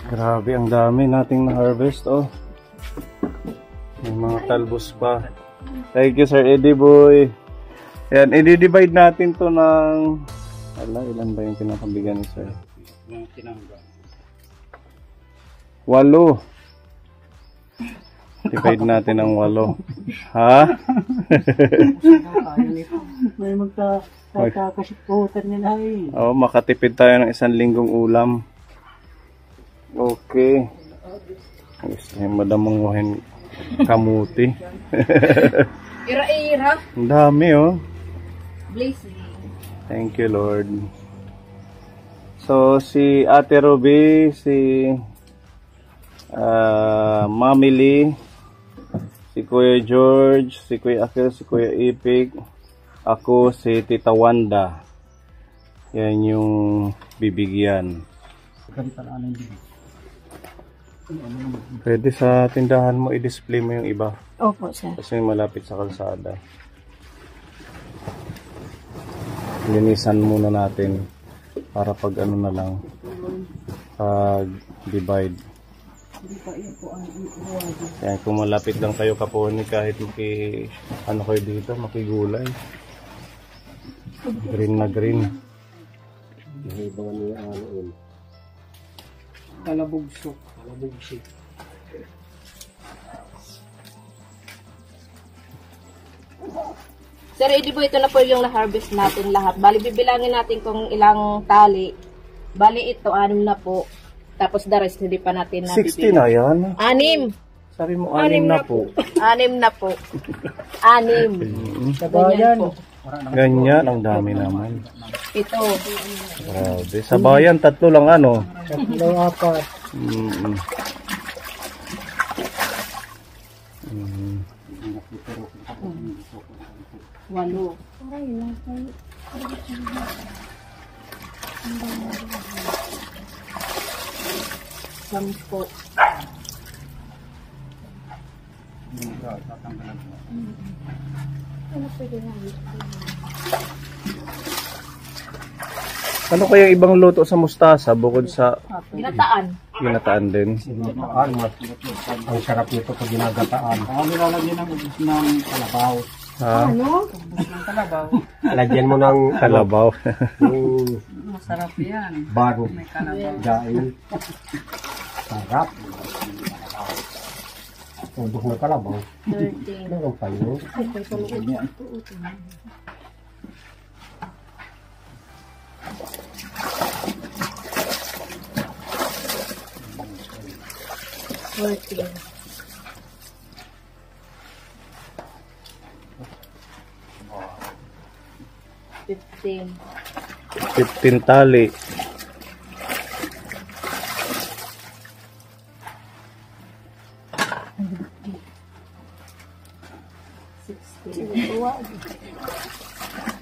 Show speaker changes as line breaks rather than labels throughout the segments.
Grabe, ang dami nating na-harvest, oh. May mga talbos pa. Thank you, Sir Eddie Boy. Ayan, i-divide natin to ng... ilan ba yung tinakabigyan ni Sir? 8. Divide natin ng 8. Ha?
May magkakasiputan nila eh.
Oo, makatipid tayo ng 1 linggong ulam. Okay. Gusto yung madamanguhin kamuti.
Ira-ira.
Ang dami, oh.
Blazing.
Thank you, Lord. So, si Ate Ruby, si Mami Lee, si Kuya George, si Kuya Akil, si Kuya Ipig, ako, si Tita Wanda. Yan yung bibigyan. Pwede sa tindahan mo i-display mo yung iba.
Opo, sir.
Kasi malapit sa kalsada. Linisan muna natin para pag ano na lang, pag divide. Kaya kung malapit lang kayo Kaponi, kahit ano kayo dito, makigulay. Green na green.
Kalabugsok.
Sir Eddie Boy, ito na po yung na-harvest natin lahat. Bali, bibilangin natin kung ilang tali. Bali, ito, 6 na po. Tapos the rest, hindi pa natin na
60 na yan.
6.
Sabi mo 6 na po.
6 na po. 6.
Sa bayan.
Ganyan, ang dami naman.
Ito.
Grabe. Sa bayan, 3 lang ano.
3, 4.
Walo. Sampo.
Ano kaya ibang luto sa mustasa bukod sa
Ginataan.
ginataan din?
Ang sarap nito pag ginagataan. Nilalagyan ng kalabaw.
Ha?
Ano?
Lagyan mo ng
Kalabaw.
yung
Masarap yan.
bago.
May kalabaw.
Daing. Sarap. Ubus ng kalabaw.
13.
Meron pa yun.
Working. 15.
15 tali.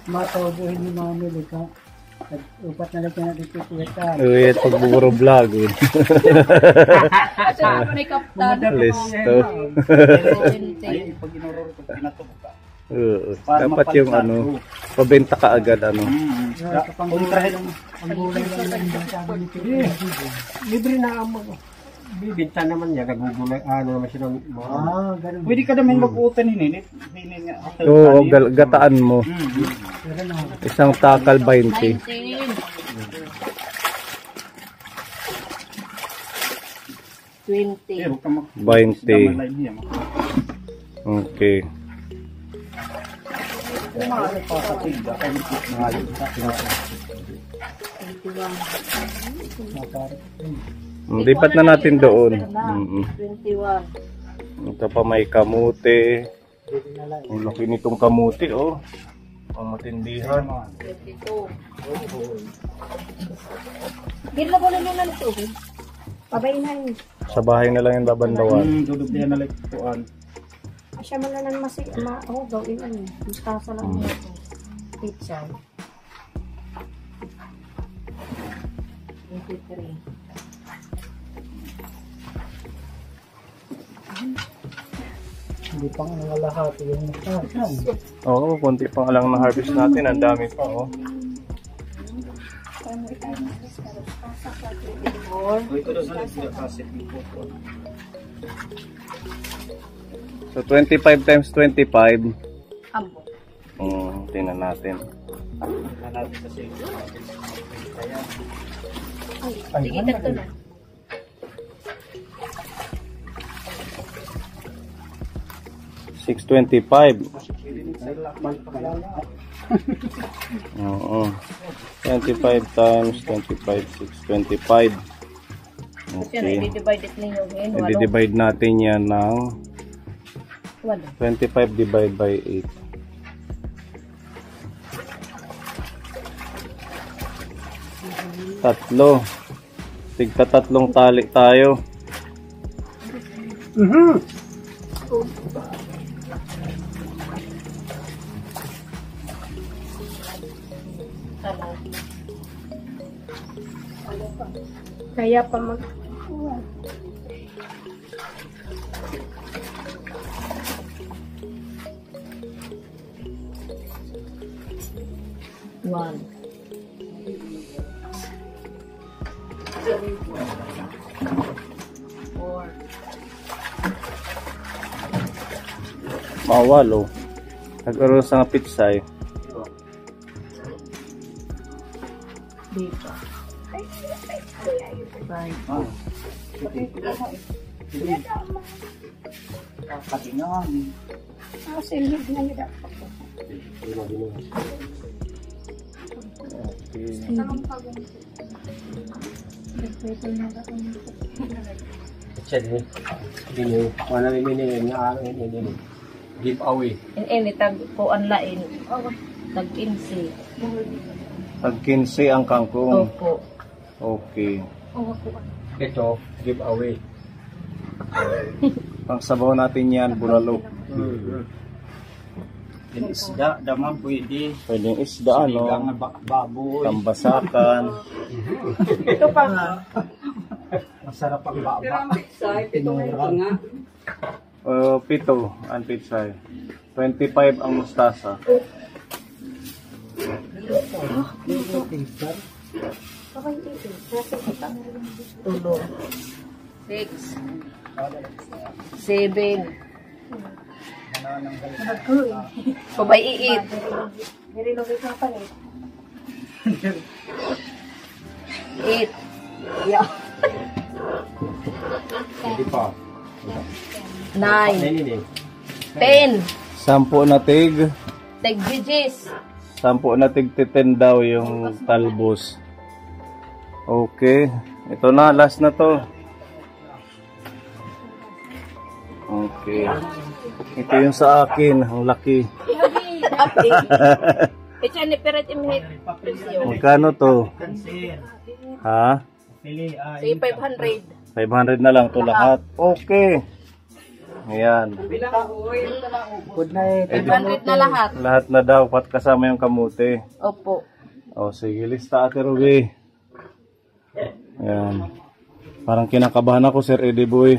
Matobohin ni Mami Lika. Upat na lagyan natin tituwetan.
Uy, at pagbuburo vlog.
Kasi ako na kaptan.
Listo.
20.
Pag inuror ko, pinatubog ka.
Dapat yung ano, pabenta ka agad ano.
Kontrahin ang gulay lang ng sabi nito. Libre na ang bibinta naman niya, nagugulay, ano naman siya ng mga... ganun. Pwede ka naman mag-utan hininit.
Oo, gataan mo. Isang takal 20.
19. 20.
20. Okay. Lipat na natin doon.
21.
Ito pa may kamuti. Ang laki nitong kamuti, oh. Ang matindihan.
22. Gila ko na nila nito. Pabayin na yun.
Sa bahay na lang yung babandawan.
Dudog niya na like tuan.
Asya man lang masig gawin ano. Mustasa lang ito. Pizza. 23.
Hindi pang ang lahat yung mustasa.
Oo, konti pa lang na harvest natin. Ang dami pa, oh. So 25 times 25.
Ambo.
Tingnan natin.
Ay, sige, ito na.
$625. Oo. 25 times 25, 625.
Kasi yan,
Okay.
i-divide it ninyo. Ngayon, walo.
I-divide natin yan ng
Walo.
25 divided by 8. Tatlo. Tigta tatlong tali tayo.
Kaya pa mag... One. Four.
Mawalo. Nagkaroon sa nga pitsay.
Dito. Five.
Give away.
In tag po lain. Tag-insi.
Pag 15 ang kangkong.
Opo.
Okay.
Ito, give away.
Pang sabaw natin yan, bulalo.
Yung isda, daman pwede.
Pwedeng isda,
Sinigang
no?
na baboy.
Tambasakan.
Ito pa nga.
Masarap ang baba.
Pito ang pitsay. 25 ang mustasa.
Tulo. 6. 7. Kubay iit. 8. Yeah.
Hindi pa.
9. 10.
10 na tig.
Tag-gigis.
10 na tig 10 daw yung talbos. Okay. Ito na, last na to. Okay. Ito yung sa akin, ang laki.
Ito ni Peret Imhit.
Magkano to? Ha?
Say 500.
500 na lang to lahat. Okay. Ayan.
Good night.
500 na lahat.
Lahat na daw, pat kasama yung kamote.
Opo.
O sige, lista Ate Ruby. Ayan. Parang kinakabahan ako, Sir Eddie Boy.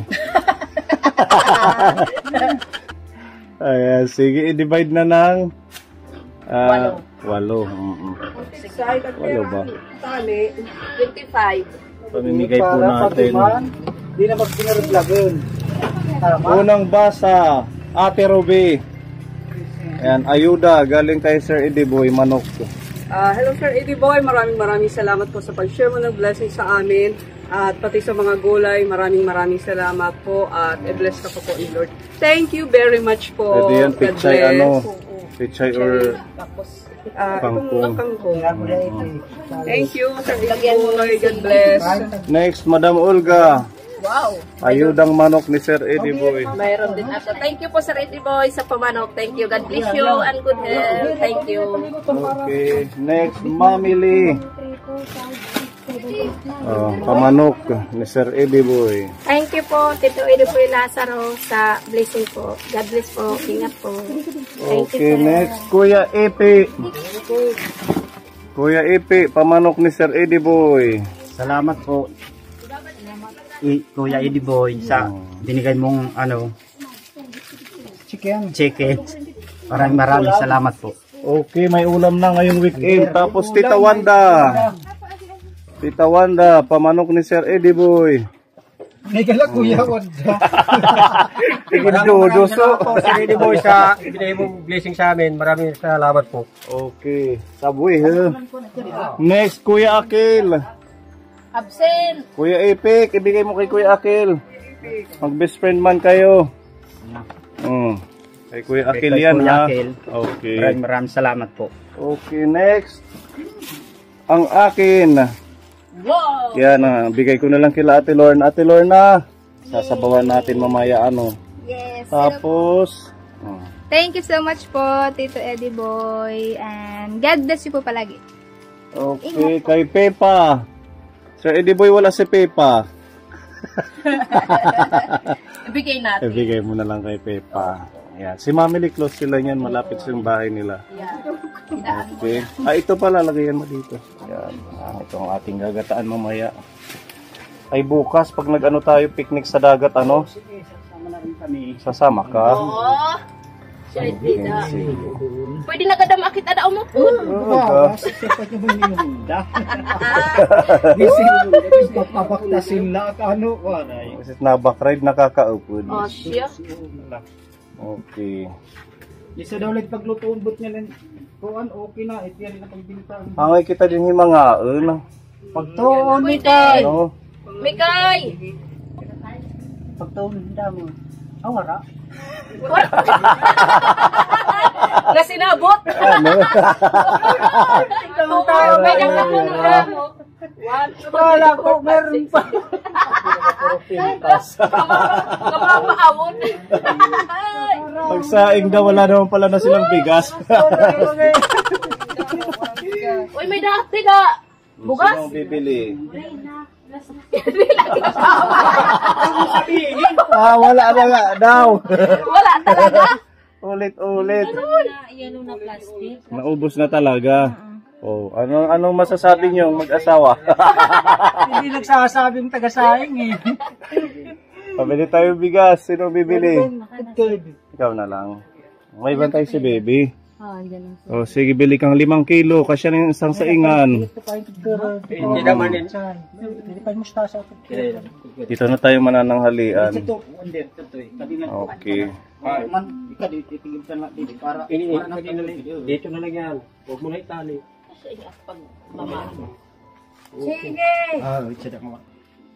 Ayan, sige, i-divide na ng 8. 8. Walo ba?
25.
Pamimigay po natin.
Hindi na mag-pinaruglagon.
Unang basa, Ate Ruby. Ayan, ayuda, galing kay Sir Eddie Boy, manok.
Hello Sir Eddie Boy, maraming salamat po sa pag-share mo ng blessing sa amin at pati sa mga gulay, maraming salamat po at i-bless ka po ni Lord. Thank you very much po.
Pwede yan,
God
pichay
bless.
ano, pichay or
Itong kangkong. Thank you Sir Eddie
Lagyan mo
Boy, God bless.
next, Madam Olga.
Wow.
Ayudang manok ni Sir Eddie Boy.
Mayroon din ako. Thank you po Sir Eddie Boy sa pamanok. Thank you. God bless you and good health. Thank you.
Okay, next, Mami Lee. Pamanok ni Sir Eddie Boy.
Thank you po, Tito Eddie Boy Lazaro, sa blessing po. God bless po. Ingat po. Thank
Okay,
you, sir.
next, Kuya Epi. Kuya Epi, pamanok ni Sir Eddie Boy.
Salamat po. Kuya Eddie Boy sa binigay mong chicken. Maraming salamat po.
Okay, may ulam na ngayong weekend. Tapos Tita Wanda. Tita Wanda, pamanok ni Sir Eddie Boy.
May kala kuya Wanda.
Tigil so.
Sir Eddie Boy sa ibigay mong blessing sa amin. Maraming salamat po.
Okay. Sabui, ha? Next, Kuya Akil.
Absent.
Kuya Epic, ibigay mo kay Kuya Akil. Mag-best friend man kayo. Kay Kuya Akil yan, ha? Okay.
Maraming salamat po.
Okay, next. Ang akin.
Wow!
Yan, bigay ko na lang kila Ate Lorna. Ate Lorna, sasabawan natin mamaya ano.
Yes.
Tapos,
Thank you so much po, Tito Eddie Boy. And God bless you po palagi.
okay, kay Pepa. Sir Eddie Boy, wala si Pepa.
Ibigay natin.
Ibigay mo na lang kay Pepa. Yan. Si Mami Lee, close sila niyan. Malapit sa bahay nila. Okay. Ito pala, lagayan mo dito. Yan. Ito ang ating gagataan mamaya. Ay bukas, pag nag-ano tayo, picnic sa dagat, ano? Sasama ka?
Oo.
Okay,
Pwede na kadam akit ada mo po.
Papaktasin lang ano.
Kasi nabak ride, nakakaupod.
Oh, siya.
Okay.
Isa daw lang paglutuon bot niya lang. Kuan okay na, itiyan na pagbintang.
Hangay kita din himangaon.
Pagtuon ni
Pwede.
kay.
Ano?
Mikay.
Pagtuon nda mo. Awara.
Na sinabot.
Ano?
Tayo may ako na mo.
Wala ko meron pa.
Kapapaawon.
Pagsaing daw, wala naman pala na silang bigas.
Uy, may dati ka. Bugas?
Sino ang bibili? Wala na nga daw.
Wala talaga.
Ulit-ulit.
Yan na plastic.
Naubos na talaga. Oh, anong masasabi niyo mag-asawa?
Hindi nagsasabing taga-saing eh.
Pabili tayo bigas. Sino bibili? Ikaw na lang. May bantay si baby. Oh, sige, bili kang 5 kilo. Kasya na yung isang saingan.
Hindi naman din.
Dito na tayo manananghalian. Okay.
Dito na lang yan. Huwag mo na itali.
Sige.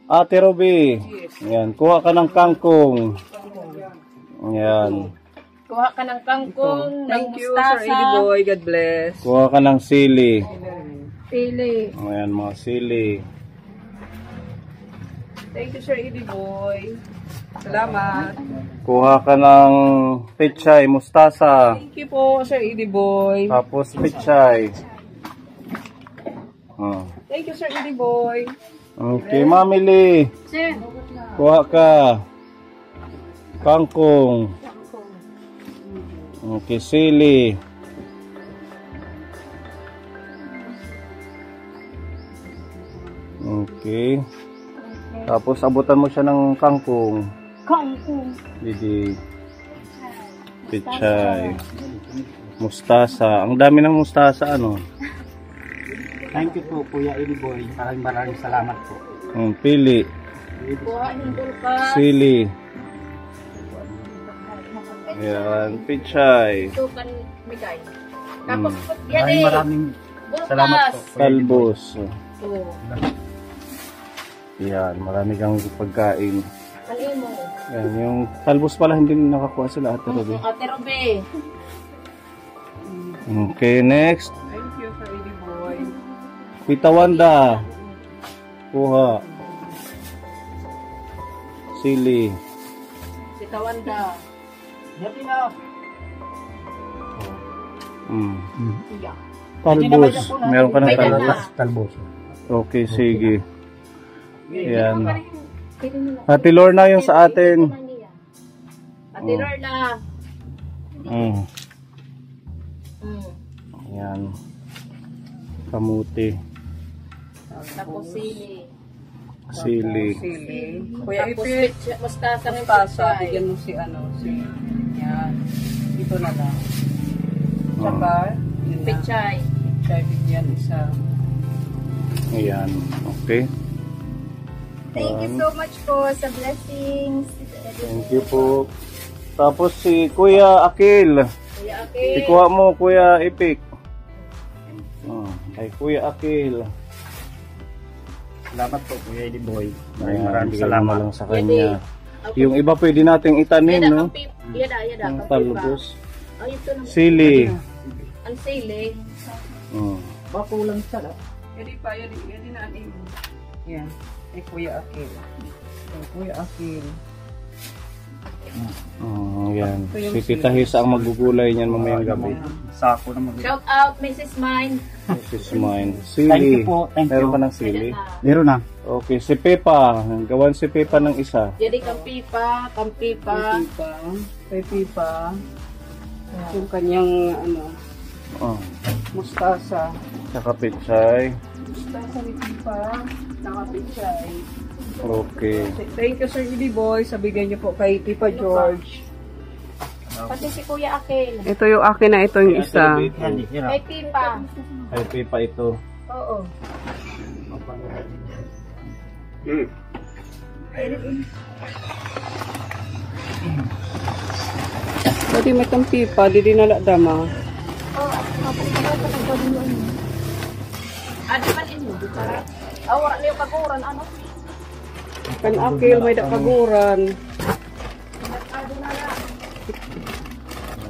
Ate Roby. Yan, kuha ka ng kangkong. Yan.
Kuha ka ng kangkong, ng
Thank you, Sir Eddie
mustasa.
Boy. God bless.
Kuha ka ng sili.
Pili.
Ayan, mga sili.
Thank you, Sir Eddie Boy. Salamat.
Kuha ka ng pechay, mustasa.
Thank you po, Sir Eddie Boy.
Tapos pechay.
Thank you, Sir Eddie Boy.
Okay, Mami Lee.
Sir.
Kuha ka. Kangkong. Okay, sili. Okay. Tapos abutan mo siya ng kangkong.
Kangkong.
Didi. Pechay. Mustasa. Ang dami ng mustasa, ano?
Thank you po, Kuya Eddie Boy. Maraming salamat po.
Pili.
Kuha ng bulkas.
Sili. Yan. Pechay.
Ito kan Mikay. Tapos yan eh.
Maraming salamat po.
Talbos.
Oh.
Yan. Marami kang pagkain.
Ano mo?
Yan. Yung talbos pala hindi nakakuha sila, Ate Ruby.
Ate Robe.
Okay, next.
Thank you, Sir Eddie Boy.
Tita Wanda. Kuha. Sili.
Si Tawanda.
Dati na.
Iya.
Talbos. Meron ka ng
May
talbos.
dala.
Talbos.
Okay, sige. Yan. Ate Lorna yung sa atin.
Ate Lorna.
Mm. Yan. Kamuti.
Tapos sili.
Sili.
Sili. Kuya
Tapos
Ipit.
mustasa ng
Pasa.
pechay.
Bigyan mo si si yan. Ito na lang. Tsaka, yun na.
Pechay.
Pechay, bigyan isa.
Ayan. Okay.
Thank you so much po sa blessings.
Thank you po. Tapos si Kuya Akil.
Kuya Akil.
Ikuha mo, Kuya Ipik. Kay Kuya Akil.
Salamat po, Kuya Eddie Boy.
Ayan,
Maraming
bigay mo
salamat.
lang sa kanya. Yung iba pwede nating itanim,
Yada,
no?
yada,
Ang
kapipa.
talbos.
Ay, ito naman.
Sili.
Ang sili.
Bakulang sarap.
Yadi pa, yadi na aning.
Yan. Kuya Akil. Kuya Akil.
Yan. Si Tita Hisa ang magugulay niyan mamayang gabi.
Sako na mag-
Shout out, Mrs. Mine.
This is mine.
Thank
Sili.
you po. Thank
Meron
you.
ka ng sili?
Meron na.
Okay, si Pepa. Gawan si Pepa ng isa.
Jadi kampipa, kampipa.
Kay Pipa. Yung kanyang, mustasa.
Saka pichay.
Mustasa ni Pipa. Nakapichay.
Okay.
Thank you, Sir Eddie Boy. Sa bigay niyo po kay Pipa George.
Pati si Kuya Akil.
Ito yung akin na, ito yung isa.
Yan, yan.
Kay Pipa.
Ay, Pepa ito.
Oo.
Pwede may itong Pipa, di dinala dama.
Adi man ino. Wala na yung kaguran. Ano?
Kan Akil, may dakaguran.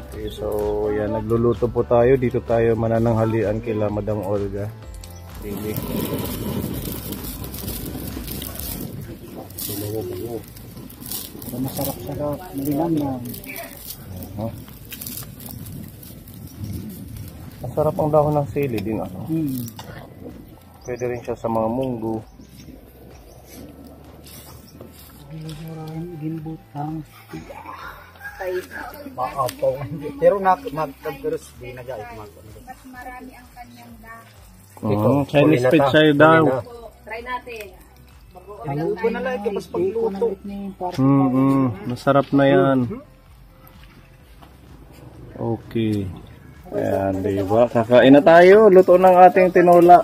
Okay, so yan, nagluluto po tayo. Dito tayo manananghalian kila Madam Olga. Really.
Masarap-sarap. Malinam yan.
Masarap ang dahon ng sili din. Ano?
Hmm.
Pwede rin siya sa mga munggo.
Ginbutang.
Kay
Maapaw. Pero magkagkaros di na gaya.
Chinese pichay daw.
try natin.
Halugo na lang ito, mas pagluto.
Masarap na yan. Okay. Ayan, diba? Kakain na tayo. Luto ng ating tinola.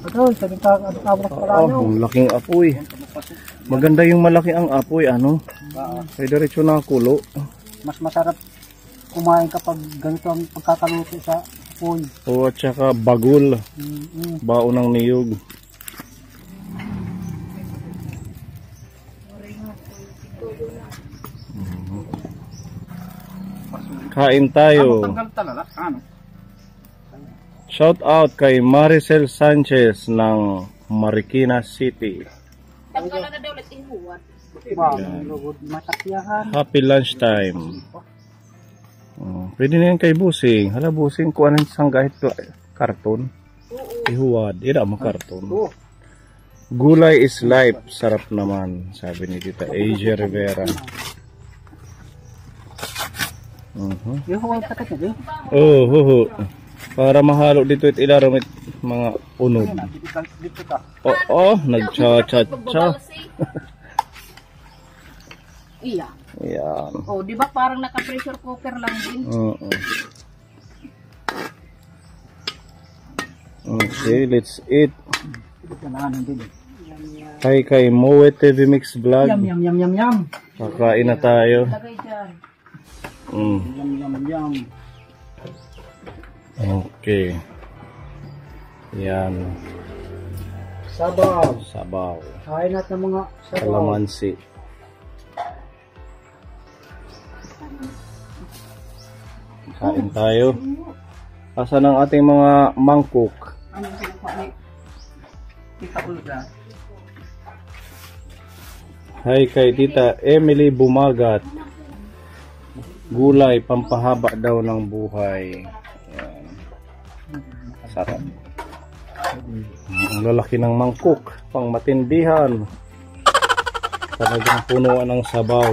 Ito, sabi ka, abrak pala nyo.
Ang laking apoy. Maganda yung malaki ang apoy, ano? Ay, diretso na kulo.
Mas masarap kumain kapag ganito ang pagkakaluto sa apoy.
O, at saka bagul. Baon ng niyog. Kain tayo.
Tanggal talaga, ano?
Shout out kay Maricel Sanchez ng Marikina City.
Tanggalan na daw ulit ihuwat.
Wow, lugod matakyahan.
Happy lunchtime. Pwede na yan kay Busing. Hala Busing, kuha na isang kahit karton. Ihuwad. Ida mo karton. Gulay is life. Sarap naman. Sabi ni Tita AJ Rivera.
Yung huwag takat na,
Oh. Para mahalo dito at ilaram at mga unod.
dito ka.
Oo, nagcha-cha-cha.
Iya.
Yan.
Oh, di ba parang naka-pressure cooker lang din?
Okay, let's eat.
Dito na, nandun.
Hi kay Moe TV Mix Vlog.
Yum.
Kakain na tayo.
Lagay dyan.
Yum.
Okay. Yan.
Sabaw.
Sabaw.
Kain natin mga sabaw.
Kalamansi. Kain tayo. Asan ang ating mga mangkok?
Ano yung kinukuha ni Tita Olga?
Hi kay Tita Emily Bumagat. Gulay, pampahaba daw ng buhay. Yan. Sarap. Ang lalaki ng mangkok, pang matindihan. Talagang punuan ng sabaw.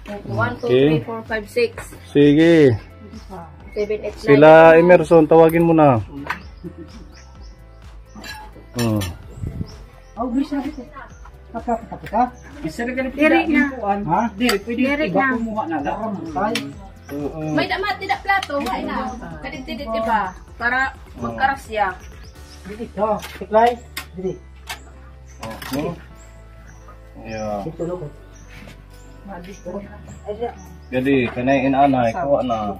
1, 2, 3, 4, 5, 6.
Sige.
7, 8, 9.
Sila Emerson, tawagin mo na.
Oh, bisa dito. Kakapatapos ka?
Isa na ganun
Diri na.
Ha?
Diri, pwede
Diri
iba
na.
kumuha na lang.
May dama, tidak plato. Wala na. Kadit-didit iba. Para magkarasya.
Dili. Oh, tiklay. Dili.
Okay. Yeah.
Ito loko.
Jadi, kanay inanay, kuha na.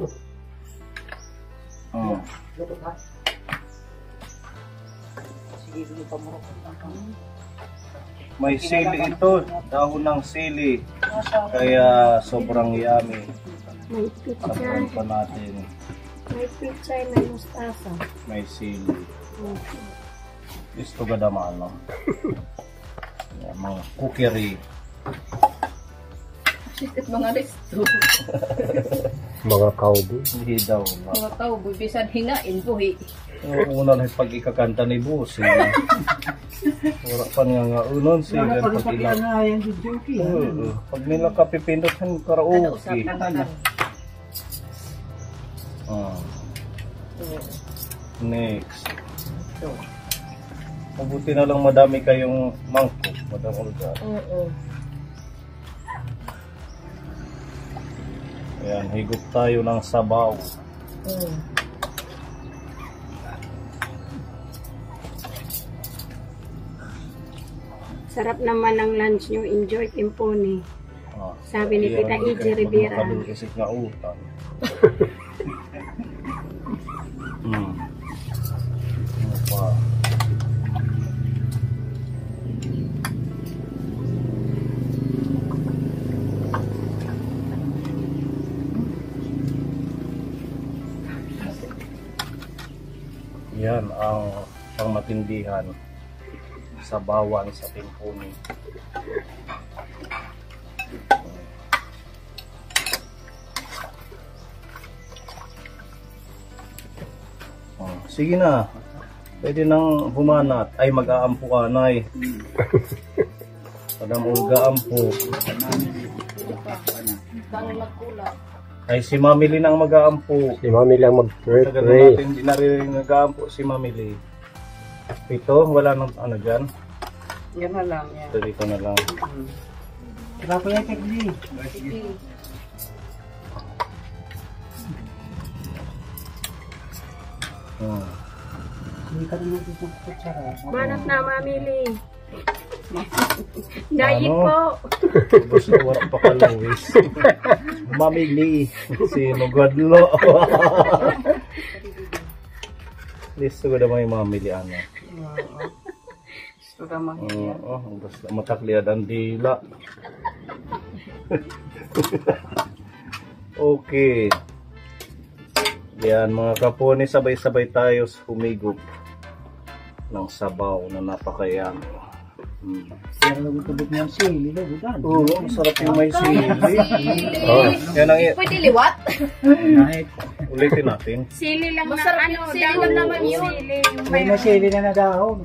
Loko ka. Sige, dili pa mo.
May sili ito, dahon ng sili. Kaya sobrang yummy.
May picture.
Sabawan pa natin.
May picture, may mustasa.
May sili. Gusto ka daman, no? Yan, mga cookery.
Sitit mga resto.
Mga cowboy.
Hindi daw.
Mga tao, bibisan hinain, buhi.
Una na pag ikakanta ni Boss. Wala pa nga unon siya. Pag nila kapipindot ng karaoke. Next. Mabuti na lang madami kayong mangkok, Madam Olga. Ayan, higop tayo ng sabaw.
Sarap naman ang lunch nyo. Enjoy Timpone. Sabi ni Tita
Ayan,
Iji Rivera.
Magkaluisik na utang. Ano pa? Yan ang pangmatindihan sa bawan sa Timpone. Sige na. Pwede nang humanat. Ay, mag-aampo ka, Nay. Madam Olga, ampo. Ay, si Mami Lee nang mag-aampo.
Si Mami lang mag-pray.
Tagal natin, hindi naririnig nag-aampo si Mami Lee. Ito, wala nang ano dyan.
Yan na lang. Yan.
Ito, dito na lang.
Kaya ko yung tekli. Hindi ka rin natin sa kutsara.
Manat na, mamili. Diet po.
Basta wala pa kalawis. Mami Lee. Sino gadlo? Listo ko naman yung Mami Lee, ano.
Gusto naman.
Basta matakliad ang dila. Okay. Yan mga kapone, sabay-sabay tayo humigop ng sabaw na napakayami.
Pero nagutubot niya ang sili.
Oo, masarap yung may sili. Yan ang
Pwede liwat?
ulitin natin.
Sili lang na,
Masarap
ano,
yung sili
dahon
lang
ng
naman yun.
sili.
May masili na dahon.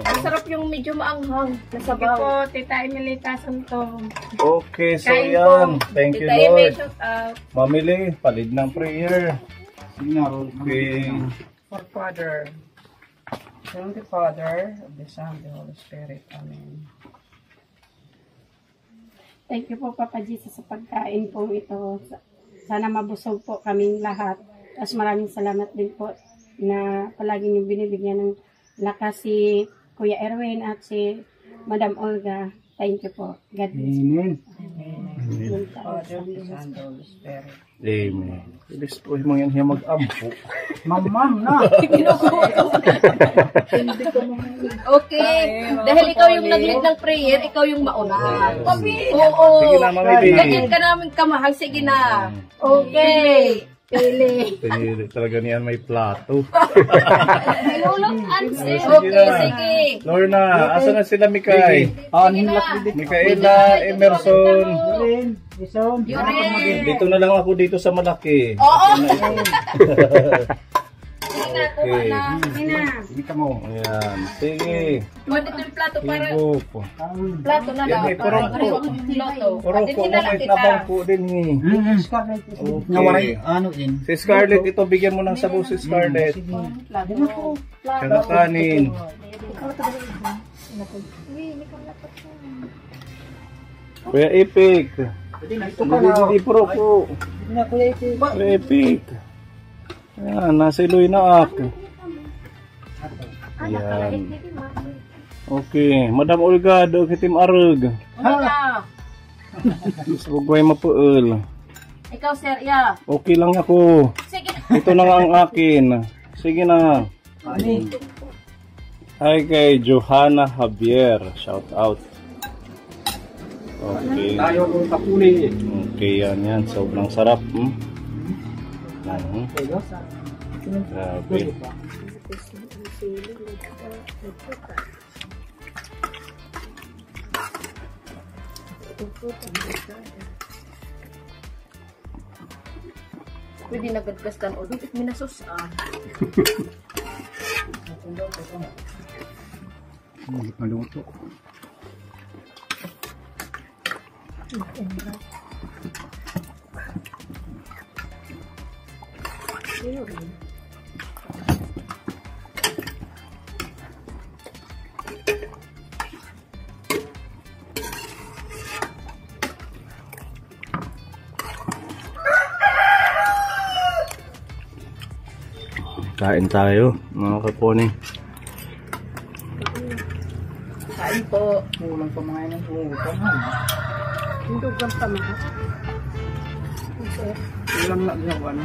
Ang sarap yung medyo maanghang na
Sige
sabaw.
po, Tita Emilita Santong.
Okay, so
Kain
yan.
po.
Thank you,
Tita Eme,
Lord.
shout out.
Mamili, palid ng prayer. Okay.
For Father, from the Father, of the Son, the Holy Spirit. Amen.
Thank you po, Papa Jesus, sa pagkain po ito. Sana mabusog po kaming lahat. Tapos maraming salamat din po na palagi niyo binibigyan ng lakas si Kuya Erwin at si Madam Olga. Thank you po. God bless.
Amen.
Father, the Son, the Holy Spirit.
Amen. I-destroy mo yan siya mag-ampo.
Mamam na.
Okay. Dahil ikaw yung nag-lead ng prayer, ikaw yung mauna. Oo.
Sige na, Mami Lee.
Ganyan ka namin kamahal. Sige na. Okay. Pili.
Pinili talaga niyan may plato.
Okay, sige.
Lorna, asa na sila Mikay?
Sige na.
Mikaela, Emerson.
Ison.
Yurin.
Dito na lang ako dito sa malaki.
Oo. Sige na, kuha na.
Sige na.
Hindi ka mo.
Ayan. Sige.
Kuha dito yung plato para
Higop.
plato na lang.
Yan, may
Para
porongko.
plato.
Porongko
Atin
mo,
na lang
may
kita.
nabangko din eh.
Scarlett.
Okay.
Ano din?
Si Scarlett, ito bigyan mo ng sabaw si Scarlett.
Plato.
Siya na kanin. Kuya Epic.
Ito ka na.
Hindi pro po. Kuya Epic. Ayan, nasiloy na ak. Ayan. Okay, Madam Olgado, kitim arug. Gusto ko ay mapuul.
Ikaw, sir, yeah.
Okay lang ako.
Sige.
Ito na nga ang akin. Sige na. Hi kay Johanna Javier. Shout out. Okay.
Tayo kung tapunin.
Okay, yan. Sobrang sarap. Grabe.
Pwede nagadgastan o doon. Minasos
Maluto.
Kain tayo, mga kaponi.
Kain po.
Kulang pa mga yan.
Hindi ba pa mga?
Kulang na ginawa, no?